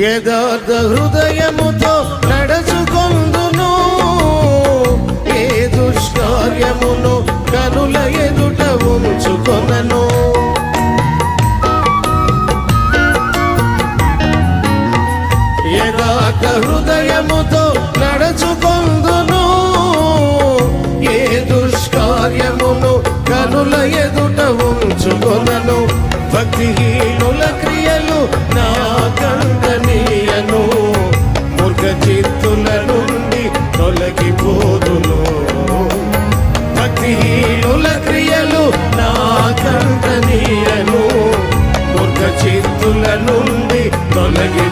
యథార్థ హృదయముతో నడుచుకొందును, ఏ దుష్కార్యమును కనుల ఎదుట ఉంచుకొనను. యథార్థ హృదయముతో నడుచుకొందును, ఏ దుష్కార్యమును కనుల ఎదుట ఉంచుకొనను. భక్తిహీనుల క్రియలు నా కంటనీయను, మూర్ఖ చిత్తుల నుండి తొలగిపోదును. భక్తిహీనుల క్రియలు నా కంటనీయను, మూర్ఖ చిత్తుల నుండి తొలగి